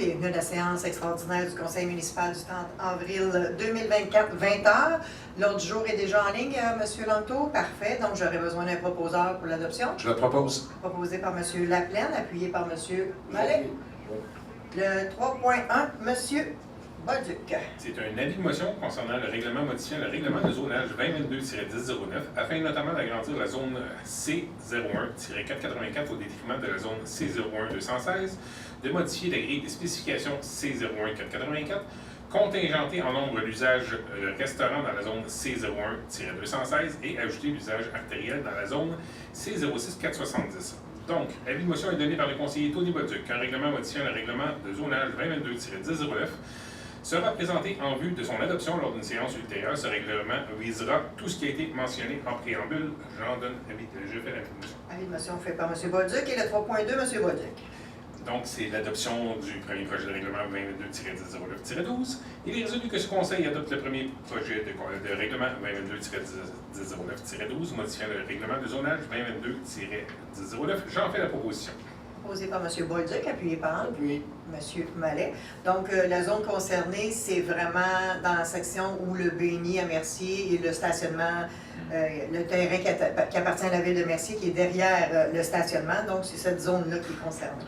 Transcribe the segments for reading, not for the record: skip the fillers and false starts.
bienvenue à la séance extraordinaire du Conseil municipal du 30 avril 2024, 20h. L'ordre du jour est déjà en ligne, M. Lanto. Parfait. Donc, j'aurais besoin d'un proposeur pour l'adoption. Je le propose. Proposé par M. Laplaine, appuyé par M. Mallet. Le 3.1, M. Bolduc. C'est un avis de motion concernant le règlement modifiant le règlement de zonage 2022-1009 afin notamment d'agrandir la zone C01-484 au détriment de la zone C01-216, de modifier la grille des spécifications C01-484, contingenter en nombre l'usage restaurant dans la zone C01-216 et ajouter l'usage artériel dans la zone C06-470. Donc, avis de motion est donné par le conseiller Tony Bolduc qu'un règlement modifiant le règlement de zonage 2022-1009 sera présenté en vue de son adoption lors d'une séance ultérieure. Ce règlement visera tout ce qui a été mentionné en préambule. J'en donne avis. Je fais l'avis de motion. Avis de motion fait par M. Bolduc et le 3.2, M. Bolduc. Donc, c'est l'adoption du premier projet de règlement 2022-1009-12. Il est résolu que ce Conseil adopte le premier projet de règlement 2022-1009-12, modifiant le règlement de zonage 2022-1009. J'en fais la proposition. Proposé par M. Bolduc, appuyé par M. Mallet. Donc, la zone concernée, c'est vraiment dans la section où le BNI à Mercier et le stationnement, le terrain qui appartient à la ville de Mercier, qui est derrière le stationnement. Donc, c'est cette zone-là qui est concernée.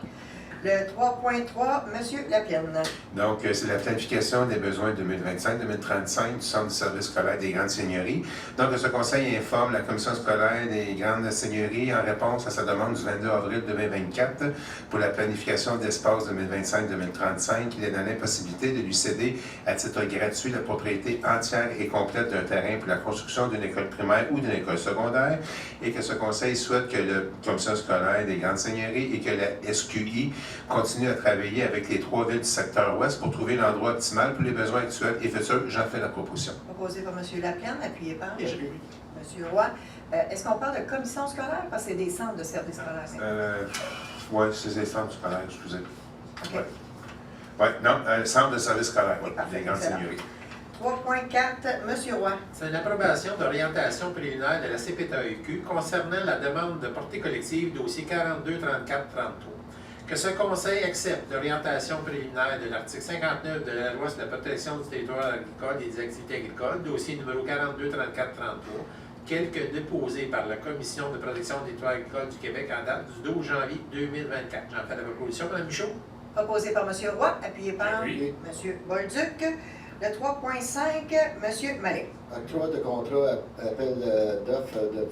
Le 3.3, M. Laplaine. Donc, c'est la planification des besoins 2025-2035 du Centre de service scolaire des Grandes Seigneuries. Donc, ce conseil informe la Commission scolaire des Grandes Seigneuries en réponse à sa demande du 22 avril 2024 pour la planification d'espace 2025-2035. Il est dans l'impossibilité de lui céder à titre gratuit la propriété entière et complète d'un terrain pour la construction d'une école primaire ou d'une école secondaire et que ce conseil souhaite que la Commission scolaire des Grandes Seigneuries et que la SQI continue à travailler avec les 3 villes du secteur ouest pour trouver l'endroit optimal pour les besoins actuels et futurs. J'en fais la proposition. Proposé par M. Laplaine, appuyé par M. Roy. Est-ce qu'on parle de commission scolaire? Parce que c'est des centres de services scolaires. Oui, c'est des centres scolaires, excusez. OK. Oui, non, centre de services scolaires, Oui, parfait, des Grandes excellent. Seigneuries. 3.4, M. Roy. C'est une approbation d'orientation préliminaire de la CPTAEQ concernant la demande de portée collective dossier 42-34-33. Que ce Conseil accepte l'orientation préliminaire de l'article 59 de la loi sur la protection du territoire agricole et des activités agricoles, dossier numéro 42-34-33, tel que déposé par la Commission de protection du territoire agricole du Québec en date du 12 janvier 2024. J'en fais la proposition, Mme Michaud. Proposé par M. Roy, appuyé par Oui. M. Bolduc. Le 3.5, M. Mallet. Octroi de contrat appel d'offres de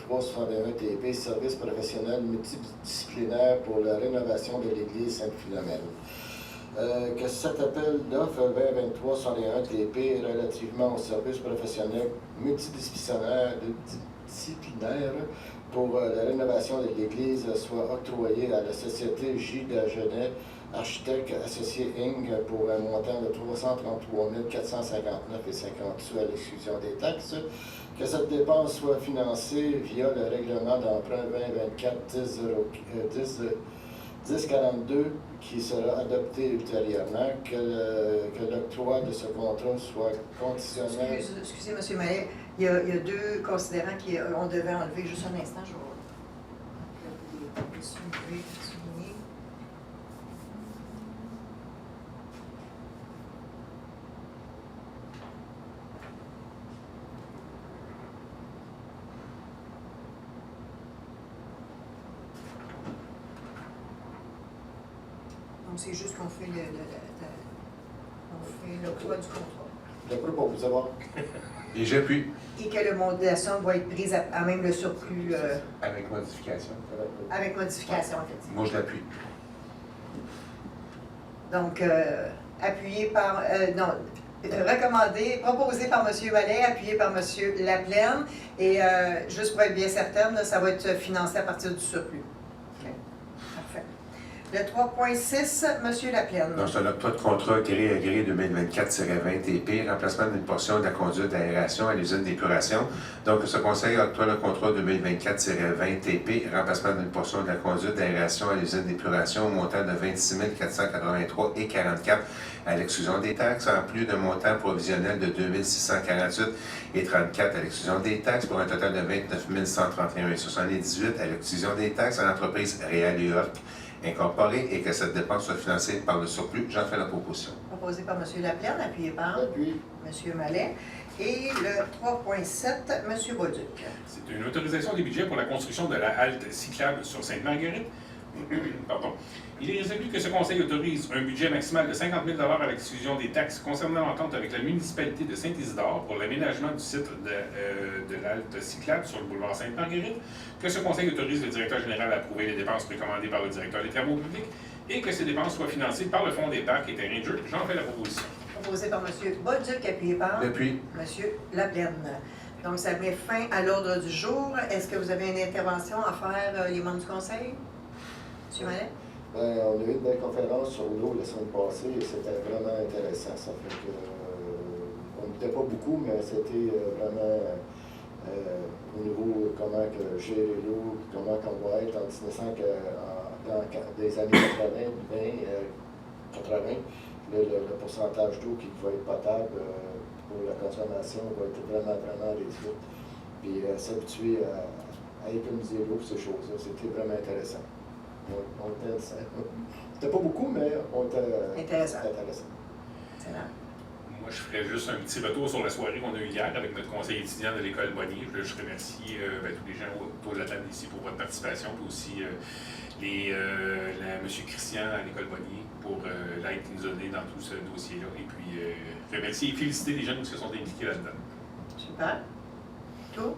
2023-61 TP, service professionnel multidisciplinaire pour la rénovation de l'église Sainte-Philomène. Que cet appel d'offres 2023-61 TP relativement au service professionnel multidisciplinaire pour la rénovation de l'église soit octroyé à la société J. Dagenet, architecte associé Inc. pour un montant de 333 459,50 sous à l'exclusion des taxes. Que cette dépense soit financée via le règlement d'emprunt 2024-1042 qui sera adopté ultérieurement. Que l'octroi de ce contrat soit conditionnel. Excusez, M. Mallet, il y a deux considérants qu'on devait enlever. Juste un instant, je vais souligner. Donc, c'est juste qu'on fait l'octroi du contrat. D'après pour vous avoir. Et j'appuie. Et que le montant de la somme va être prise à même le surplus Avec modification. avec modification, effectivement. Moi, je l'appuie. Donc, appuyé par, recommandé, proposé par M. Mallet, appuyé par M. Laplaine. Et juste pour être bien certaine, là, ça va être financé à partir du surplus. OK. Parfait. Le 3.6, M. Laplaine. Donc, c'est un octroi de contrat gré à gré 2024-20 TP, remplacement d'une portion de la conduite d'aération à l'usine d'épuration. Donc, ce conseil octroie le contrat 2024-20 TP, remplacement d'une portion de la conduite d'aération à l'usine d'épuration au montant de 26 483,44 à l'exclusion des taxes, en plus d'un montant provisionnel de 2 648,34 à l'exclusion des taxes, pour un total de 29 131,78 à l'exclusion des taxes à l'entreprise Réal York incorporée et que cette dépense soit financée par le surplus. J'en fais la proposition. Proposé par M. Laplaine, appuyé par Appui. M. Mallet. Et le 3.7, M. Bolduc. C'est une autorisation des budgets pour la construction de la halte cyclable sur Sainte-Marguerite. Pardon. Il est résolu que ce conseil autorise un budget maximal de 50 000 à l'exclusion des taxes concernant l'entente avec la municipalité de Saint-Isidore pour l'aménagement du site de l'halte cyclable sur le boulevard Sainte-Marguerite, que ce conseil autorise le directeur général à approuver les dépenses précommandées par le directeur des travaux publics et que ces dépenses soient financées par le Fonds des parcs et terrains de jeu. J'en fais la proposition. Proposé par M. Bolduc, appuyé par Depuis. M. Laplaine. Donc, ça met fin à l'ordre du jour. Est-ce que vous avez une intervention à faire, les membres du conseil? M. Mallet? Ben, on a eu une belle conférence sur l'eau la semaine passée et c'était vraiment intéressant. Ça fait que on n'était pas beaucoup, mais c'était vraiment au niveau comment que gérer l'eau, comment qu'on va être en 1900 dans des années 80, le pourcentage d'eau qui va être potable pour la consommation va être vraiment réduit. Puis s'habituer à économiser l'eau, ces choses-là, c'était vraiment intéressant. C'était pas beaucoup, mais on était Intéressant. Excellent. Moi, je ferais juste un petit retour sur la soirée qu'on a eue hier avec notre conseil étudiant de l'école Bonnier. Je remercie tous les gens autour de la table ici pour votre participation, puis aussi M. Christian à l'école Bonnier pour l'aide qu'il nous a donnée dans tout ce dossier-là. Et puis, remercier et féliciter les jeunes qui se sont impliqués là-dedans. Super. Tout.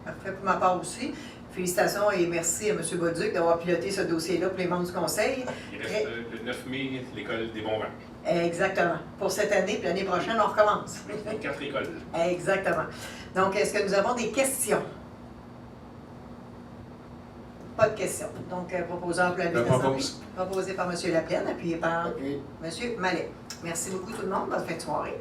Parfait pour ma part aussi. Félicitations et merci à M. Bolduc d'avoir piloté ce dossier-là pour les membres du conseil. Il reste le 9 mai, l'école des bons vents. Exactement. Pour cette année, puis l'année prochaine, on recommence. 4 écoles. Exactement. Donc, est-ce que nous avons des questions? Pas de questions. Donc, proposeur pour la Je propose. proposé par M. Laplaine, appuyé par Appui. M. Mallet. Merci beaucoup tout le monde. Bonne fin de soirée.